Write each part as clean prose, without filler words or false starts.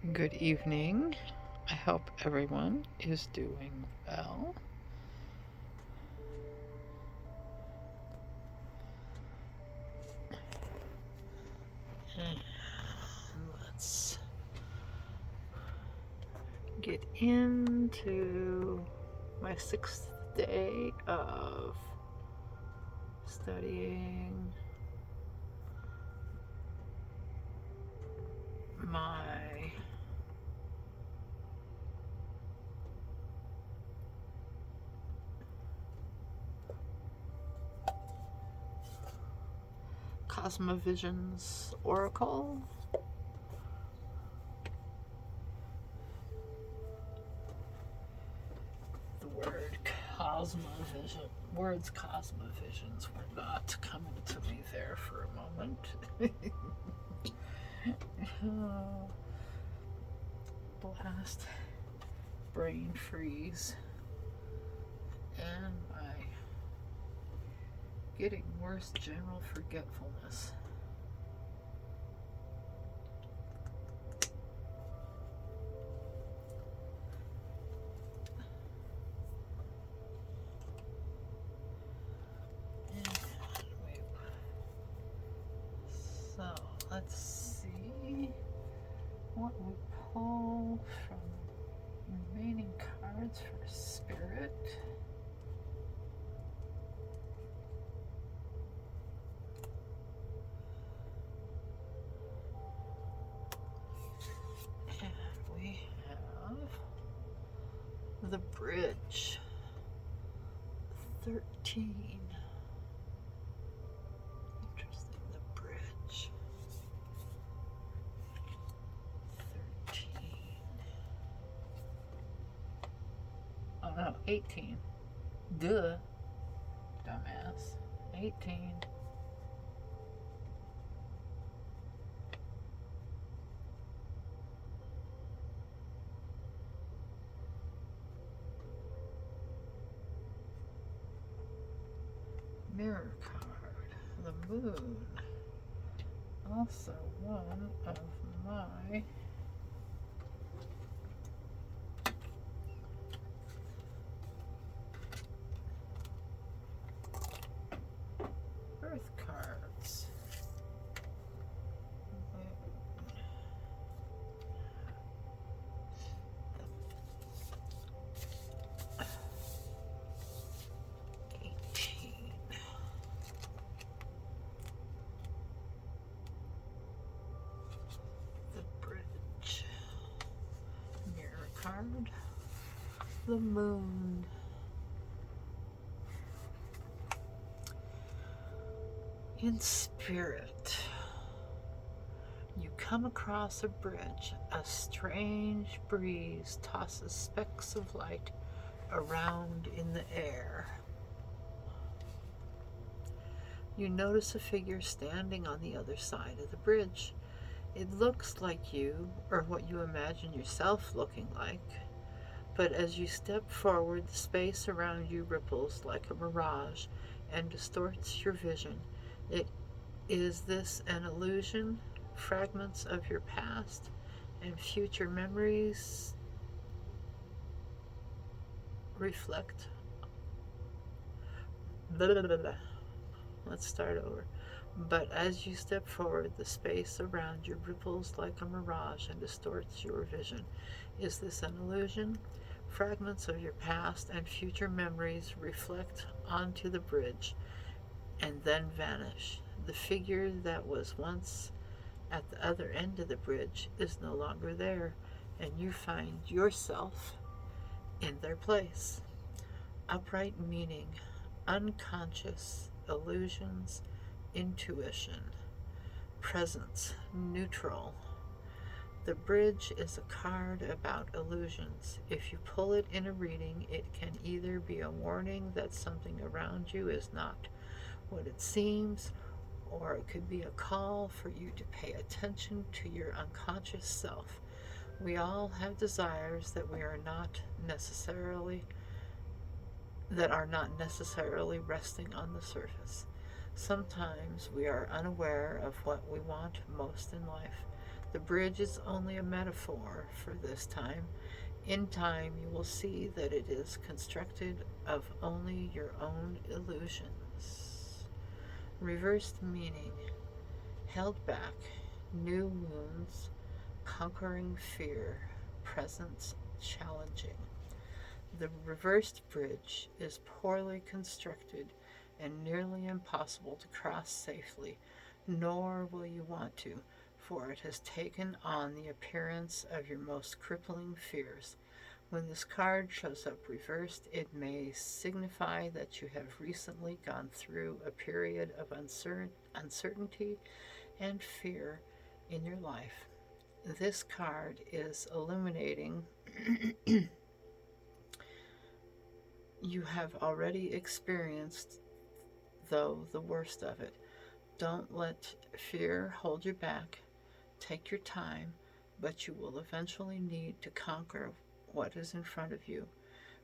Good evening. I hope everyone is doing well. And let's get into my 6th day of studying my Cosma Visions Oracle. The words Cosma Visions were not coming to me there for a moment. Blast, brain freeze, and my getting worse general forgetfulness. So let's see what we pull from remaining cards for spirit. And we have the bridge. 13. Interesting, the bridge. 13. Oh no, 18. Duh. Dumbass. 18. Mirror card. The moon. Also one of my Earth cards. 18. The bridge. Mirror card. The moon. In spirit, you come across a bridge. A strange breeze tosses specks of light around in the air. You notice a figure standing on the other side of the bridge. It looks like you, or what you imagine yourself looking like, but as you step forward, the space around you ripples like a mirage and distorts your vision. Is this an illusion? Fragments of your past and future memories reflect. Blah, blah, blah, blah. Let's start over. But as you step forward, the space around you ripples like a mirage and distorts your vision. Is this an illusion? Fragments of your past and future memories reflect onto the bridge and then vanish. The figure that was once at the other end of the bridge is no longer there, and you find yourself in their place. Upright meaning, unconscious, illusions, intuition, presence, neutral. The bridge is a card about illusions. If you pull it in a reading, it can either be a warning that something around you is not what it seems, or it could be a call for you to pay attention to your unconscious self. We all have desires that are not necessarily resting on the surface. Sometimes we are unaware of what we want most in life. The bridge is only a metaphor for this time. In time, you will see that it is constructed of only your own illusions. Reversed meaning: held back, new wounds, conquering fear, presence challenging. The reversed bridge is poorly constructed and nearly impossible to cross safely, nor will you want to, for it has taken on the appearance of your most crippling fears. When this card shows up reversed, it may signify that you have recently gone through a period of uncertainty and fear in your life. This card is illuminating. You have already experienced, though, the worst of it. Don't let fear hold you back. Take your time, but you will eventually need to conquer what is in front of you.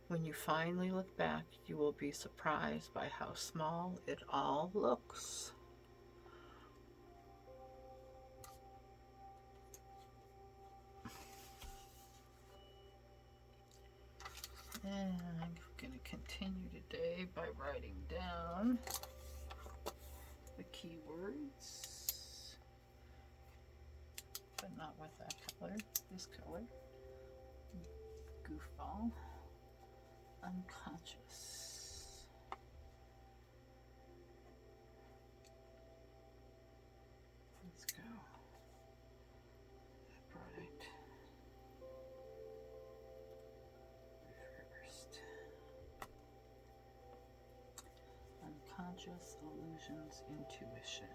When you finally look back, you will be surprised by how small it all looks. And I'm going to continue today by writing down the keywords, but not with that color, this color. Goofball, unconscious. Let's go. Bright. Reversed. Unconscious, illusions, intuition.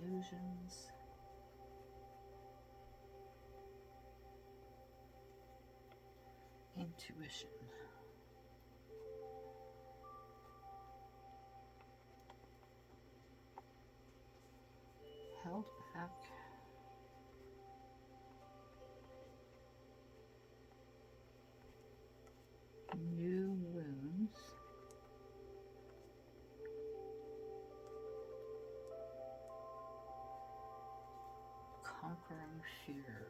Illusions, intuition. Held back, new wounds, conquering fear.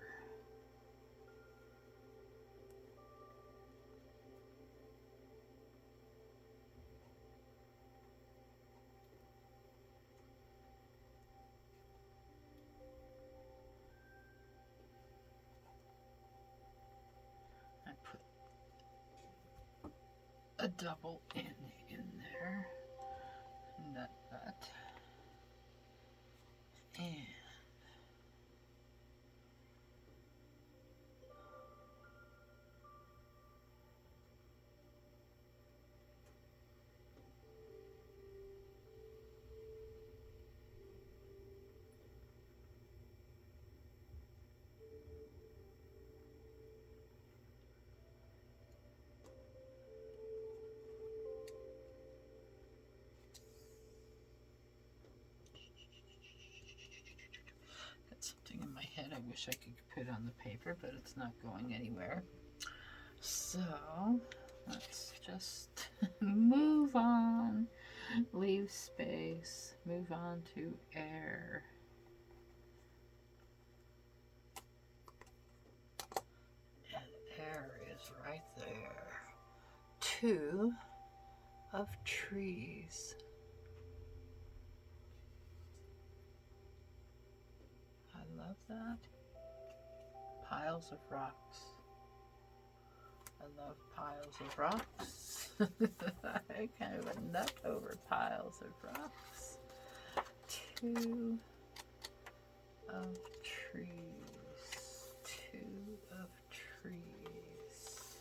I put a double N in there, nut butt, and something in my head I wish I could put on the paper, but it's not going anywhere. So let's just move on, leave space, move on to air. And air is right there. 2 of trees. I love that. Piles of rocks. I love piles of rocks. I'm kind of a nut over piles of rocks. 2 of trees. 2 of trees.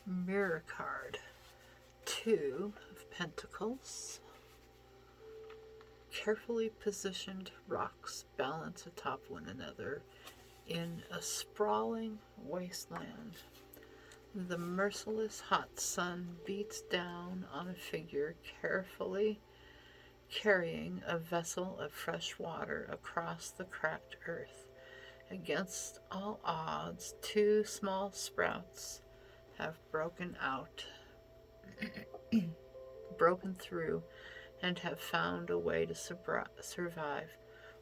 Mirror card. 2 of pentacles. Carefully positioned rocks balance atop one another in a sprawling wasteland. The merciless hot sun beats down on a figure carefully carrying a vessel of fresh water across the cracked earth. Against all odds, 2 small sprouts have broken out, broken through, and have found a way to survive.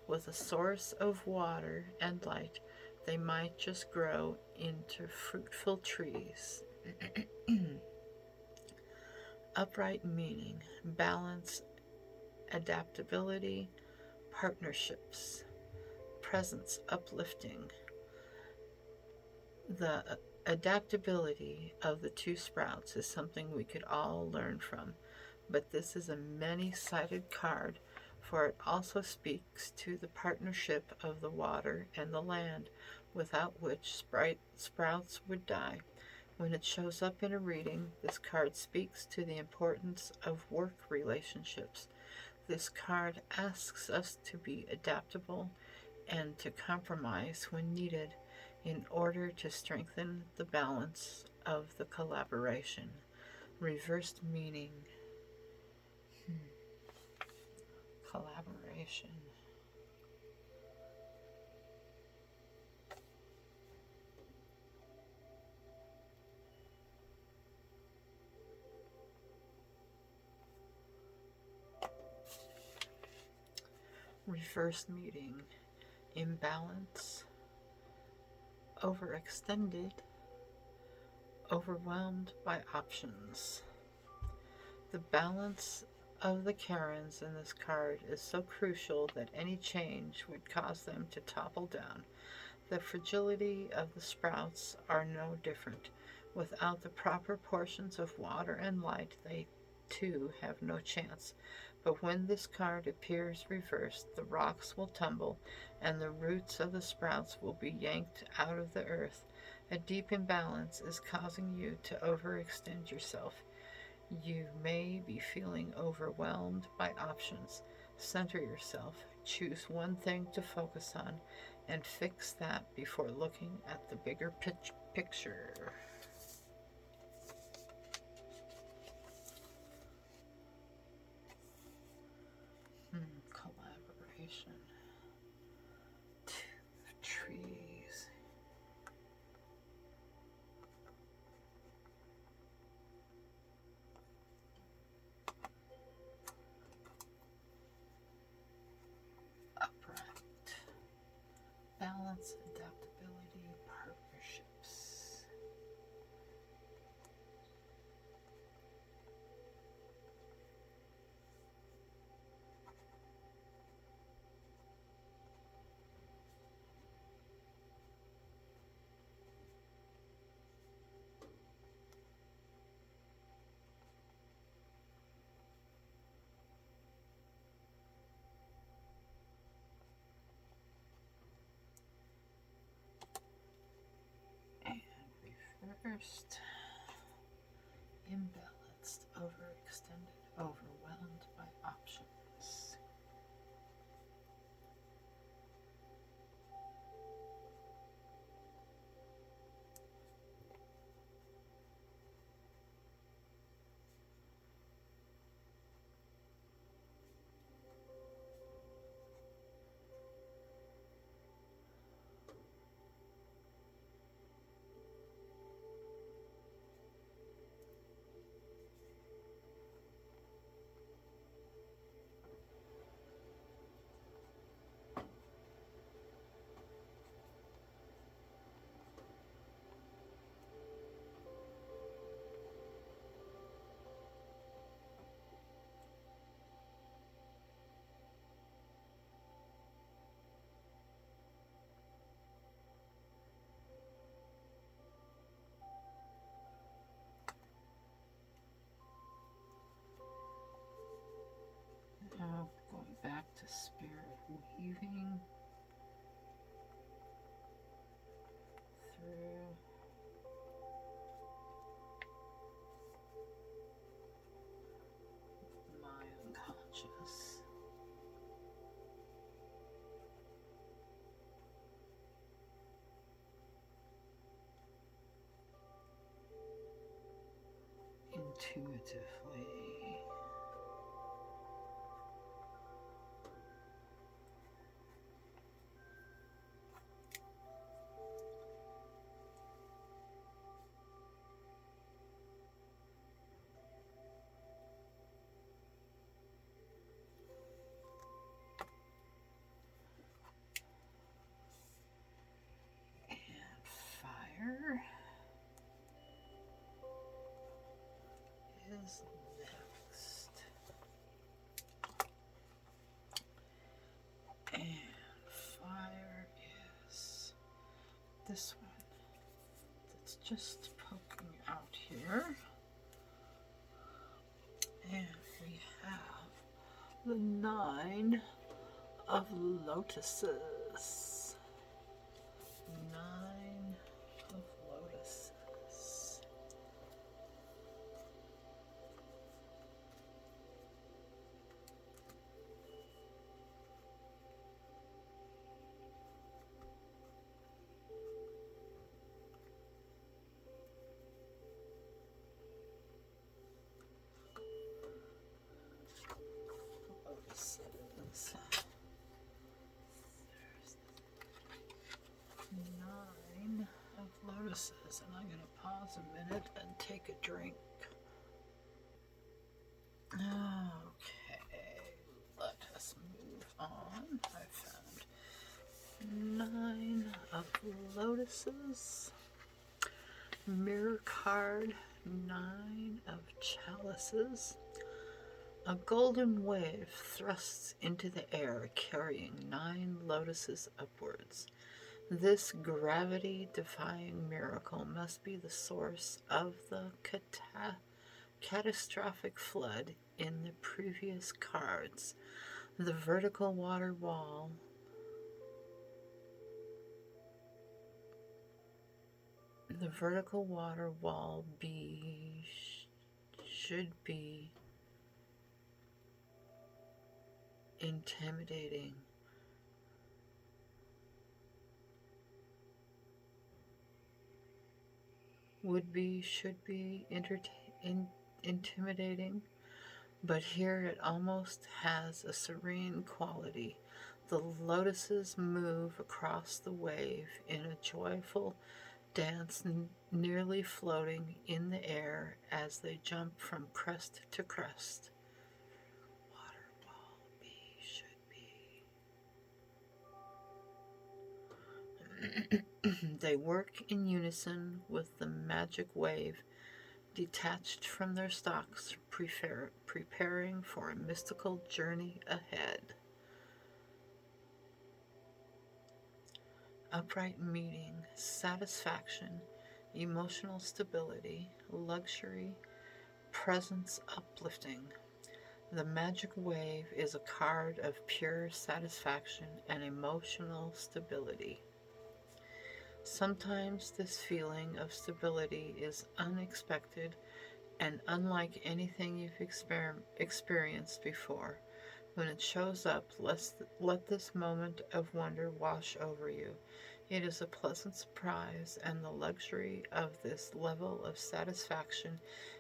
With a source of water and light, they might just grow into fruitful trees. Upright meaning, balance, adaptability, partnerships, presence, uplifting. The adaptability of the 2 sprouts is something we could all learn from, but this is a many-sided card, for it also speaks to the partnership of the water and the land, without which sprouts would die. When it shows up in a reading, this card speaks to the importance of work relationships. This card asks us to be adaptable and to compromise when needed in order to strengthen the balance of the collaboration. Reversed meaning. Collaboration. Reversed meaning. Imbalance. Overextended. Overwhelmed by options. The balance of the Karens in this card is so crucial that any change would cause them to topple down. The fragility of the sprouts are no different. Without the proper portions of water and light, they too have no chance. But when this card appears reversed, the rocks will tumble and the roots of the sprouts will be yanked out of the earth. A deep imbalance is causing you to overextend yourself. You may be feeling overwhelmed by options. Center yourself, choose one thing to focus on, and fix that before looking at the bigger picture. Collaboration. 2 trees. Upright. Balance, adaptability, partnerships. Reversed. Imbalanced, overextended, overwhelmed by options. Now going back to spirit weaving through my unconscious. Intuitively. is next? And fire is this one. It's just poking out here. And we have the 9 of Lotuses. 9 of Lotuses. Lotuses. There's 9 of Lotuses, and I'm going to pause a minute and take a drink. Okay, let us move on. I found 9 of Lotuses. Mirror card, 9 of Chalices. A golden wave thrusts into the air, carrying 9 lotuses upwards. This gravity-defying miracle must be the source of the catastrophic flood in the previous cards. The vertical water wall should be intimidating. Should be intimidating, but here it almost has a serene quality. The lotuses move across the wave in a joyful dance, nearly floating in the air as they jump from crest to crest. Water wall B should be. They work in unison with the magic wave, detached from their stalks, preparing for a mystical journey ahead. Upright meaning, satisfaction, emotional stability, luxury, presence uplifting. The magic wave is a card of pure satisfaction and emotional stability. Sometimes this feeling of stability is unexpected and unlike anything you've experienced before. When it shows up, let this moment of wonder wash over you. It is a pleasant surprise, and the luxury of this level of satisfaction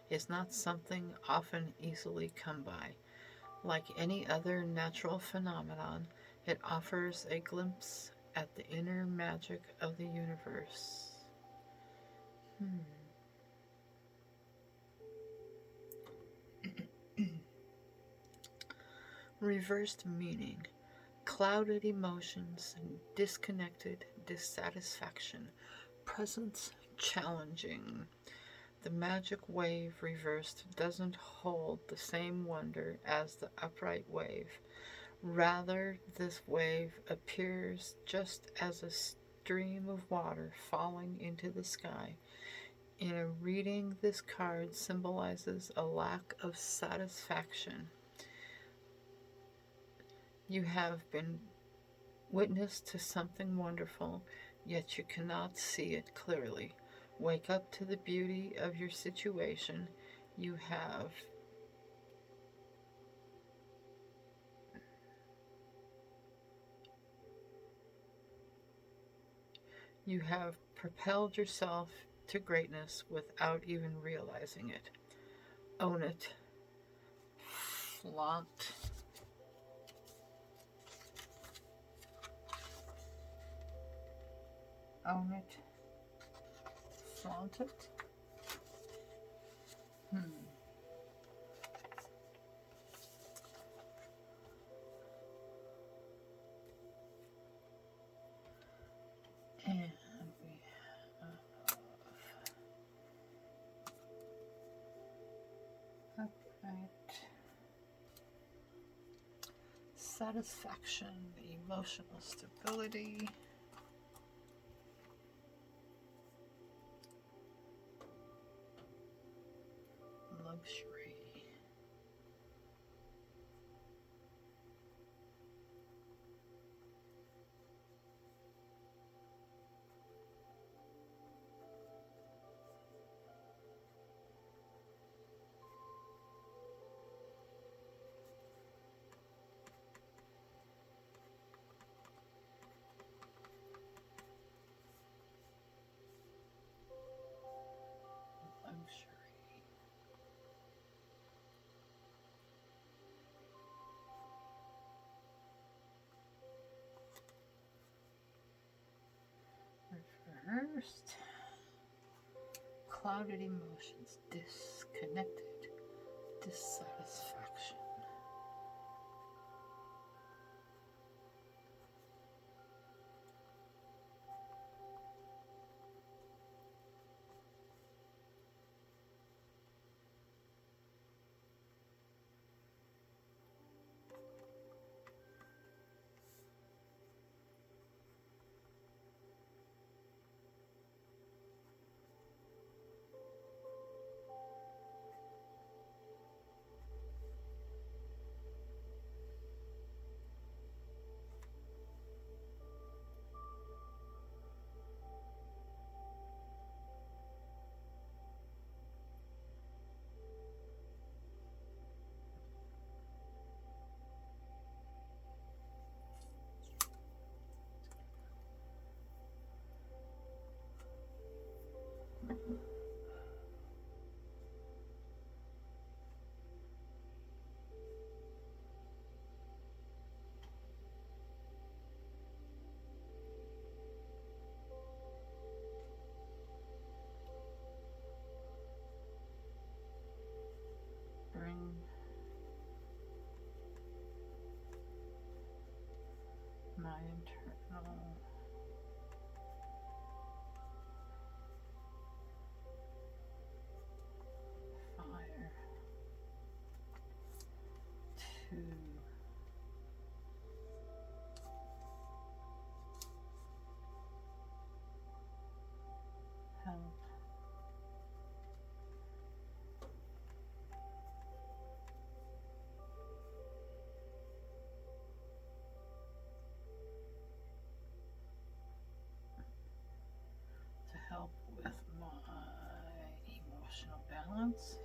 is not something often easily come by. Like any other natural phenomenon, it offers a glimpse at the inner magic of the universe. Reversed meaning, clouded emotions, disconnected dissatisfaction, presence challenging. The magic wave reversed doesn't hold the same wonder as the upright wave. Rather, this wave appears just as a stream of water falling into the sky. In a reading, this card symbolizes a lack of satisfaction. You have been witness to something wonderful, yet you cannot see it clearly. Wake up to the beauty of your situation. You have propelled yourself to greatness without even realizing it. Own it. Flaunt. Own it. Flaunt it. And we have Satisfaction, emotional stability, luxury. Reversed. Clouded emotions, disconnected, dissatisfaction. Bring my internal fire to help with my emotional balance.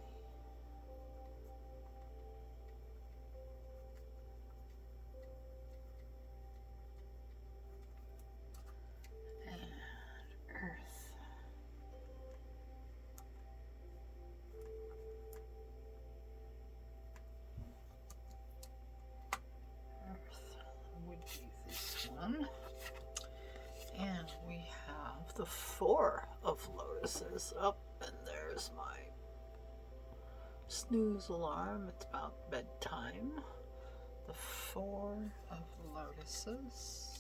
And earth. Earth would be this one. And we have the 4 of Lotuses up, and there's my snooze alarm. It's about bedtime. The 4 of Lotuses.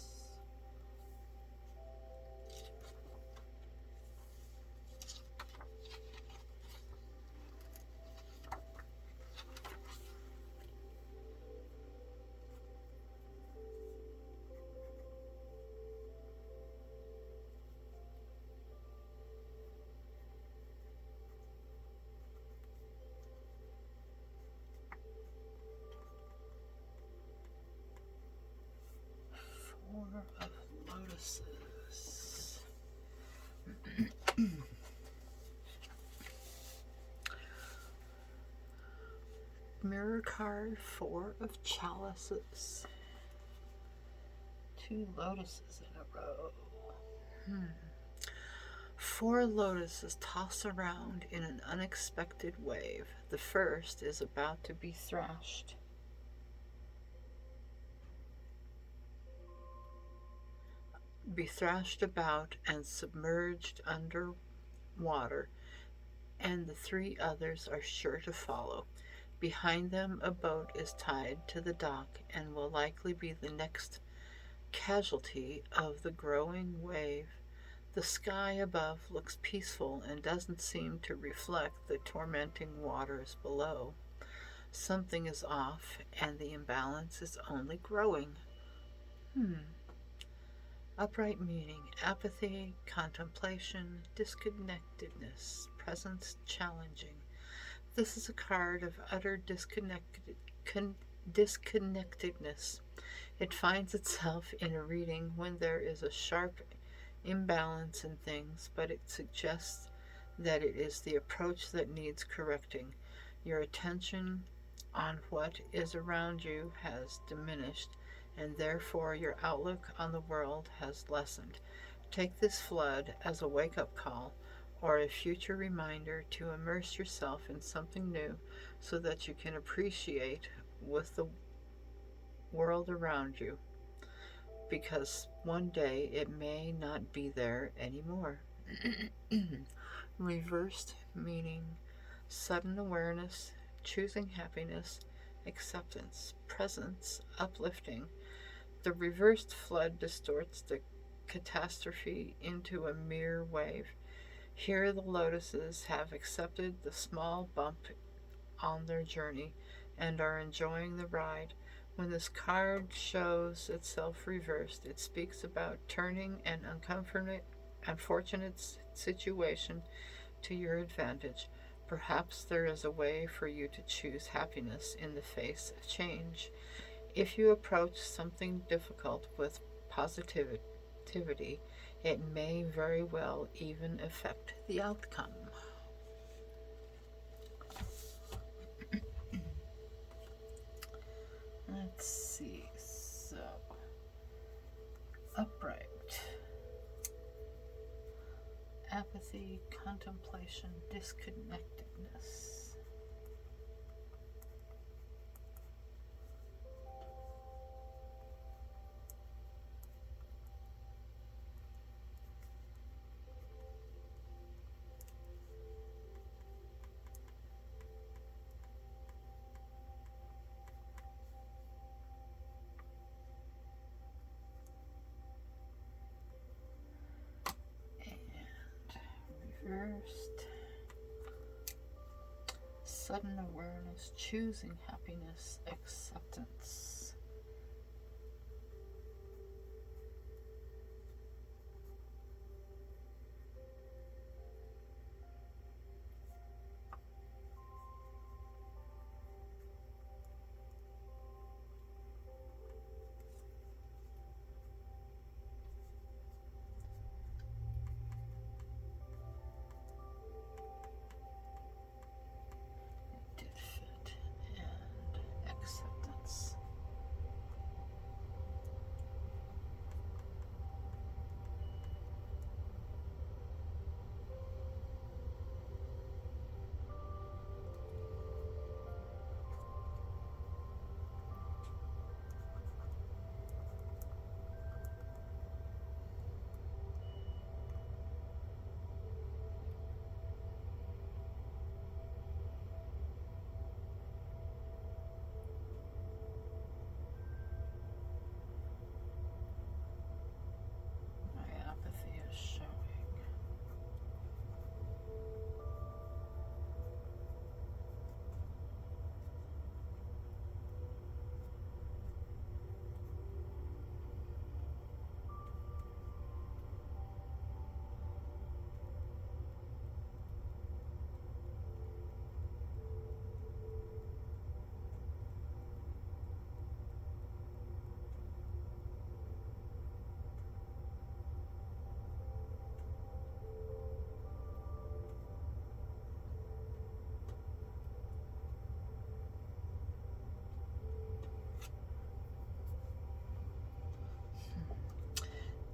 Of Lotuses. Mirror card, 4 of Chalices. 2 Lotuses in a row. 4 Lotuses toss around in an unexpected wave. The first is about to be thrashed. About and submerged under water, and the 3 others are sure to follow. Behind them, a boat is tied to the dock and will likely be the next casualty of the growing wave. The sky above looks peaceful and doesn't seem to reflect the tormenting waters below. Something is off, and the imbalance is only growing. Upright meaning, apathy, contemplation, disconnectedness, presence challenging. This is a card of utter disconnectedness. It finds itself in a reading when there is a sharp imbalance in things, but it suggests that it is the approach that needs correcting. Your attention on what is around you has diminished, and therefore your outlook on the world has lessened. Take this flood as a wake-up call or a future reminder to immerse yourself in something new so that you can appreciate with the world around you, because one day it may not be there anymore. Reversed meaning, sudden awareness, choosing happiness, acceptance, presence, uplifting. The reversed flood distorts the catastrophe into a mere wave. Here the Lotuses have accepted the small bump on their journey and are enjoying the ride. When this card shows itself reversed, it speaks about turning an unfortunate situation to your advantage. Perhaps there is a way for you to choose happiness in the face of change. If you approach something difficult with positivity, it may very well even affect the outcome. Let's see. So, upright, apathy, contemplation, disconnectedness. Reversed, sudden awareness, choosing happiness, acceptance.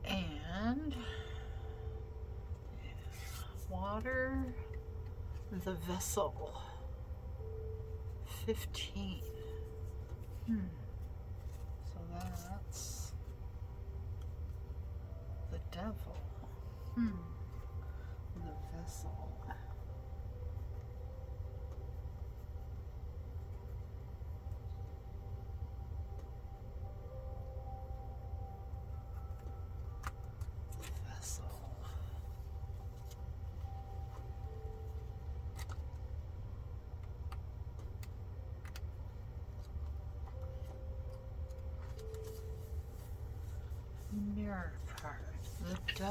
And water, the vessel, 15. So that's the devil. The vessel.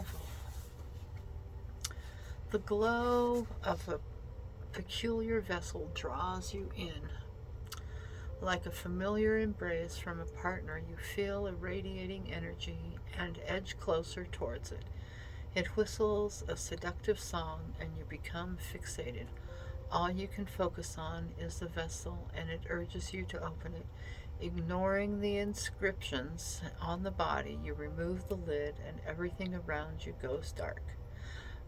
travel. The glow of a peculiar vessel draws you in. Like a familiar embrace from a partner, you feel a radiating energy and edge closer towards it. It whistles a seductive song and you become fixated. All you can focus on is the vessel and it urges you to open it. Ignoring the inscriptions on the body, you remove the lid and everything around you goes dark.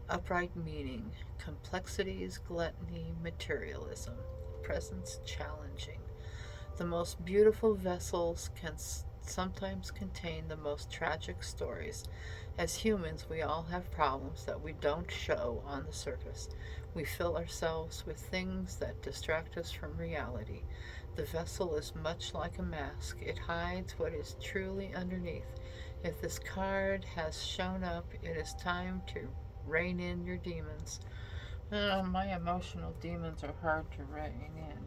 Upright meaning, complexities, gluttony, materialism, presence challenging. The most beautiful vessels can sometimes contain the most tragic stories. As humans, we all have problems that we don't show on the surface. We fill ourselves with things that distract us from reality. The vessel is much like a mask. It hides what is truly underneath. If this card has shown up, it is time to rein in your demons. My emotional demons are hard to rein in.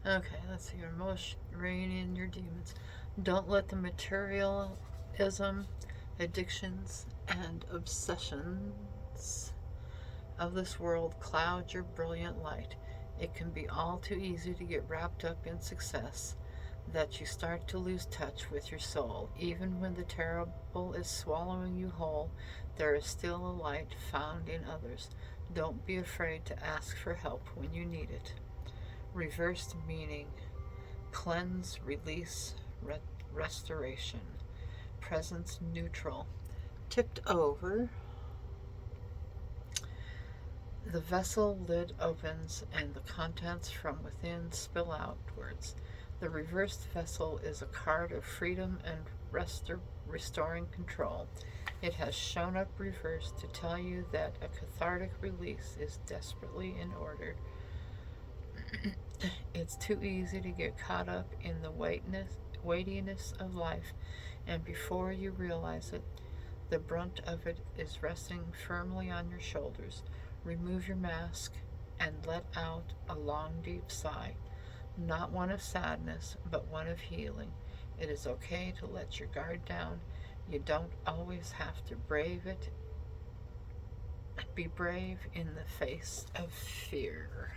Okay, let's see. Your emotion, rein in your demons. Don't let the materialism, addictions, and obsessions of this world cloud your brilliant light. It can be all too easy to get wrapped up in success that you start to lose touch with your soul. Even when the terrible is swallowing you whole, there is still a light found in others. Don't be afraid to ask for help when you need it. Reversed meaning, cleanse, release, restoration. Presence neutral. Tipped over. The vessel lid opens and the contents from within spill outwards. The reversed vessel is a card of freedom and restoring control. It has shown up reversed to tell you that a cathartic release is desperately in order. It's too easy to get caught up in the weightiness of life, and before you realize it, the brunt of it is resting firmly on your shoulders. Remove your mask and let out a long, deep sigh. Not one of sadness, but one of healing. It is okay to let your guard down. You don't always have to brave it. Be brave in the face of fear.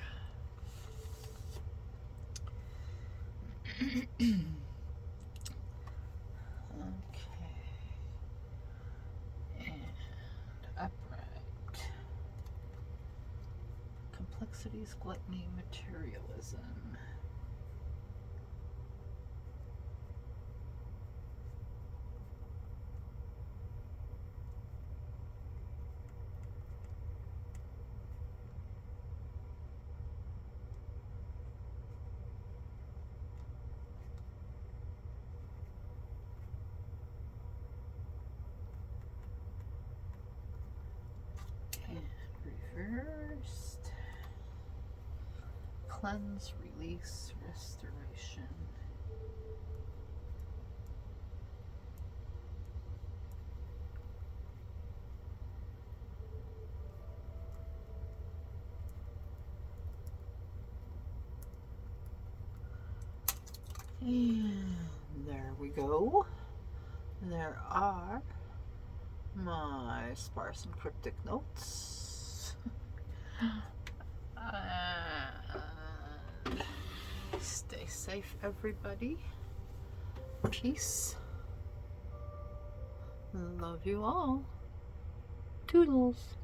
Okay. And upright. Complexities, gluttony, materialism. Reversed. Cleanse, release, restoration. And there we go. There are my sparse and cryptic notes. Stay safe, everybody. Peace. Love you all. Toodles.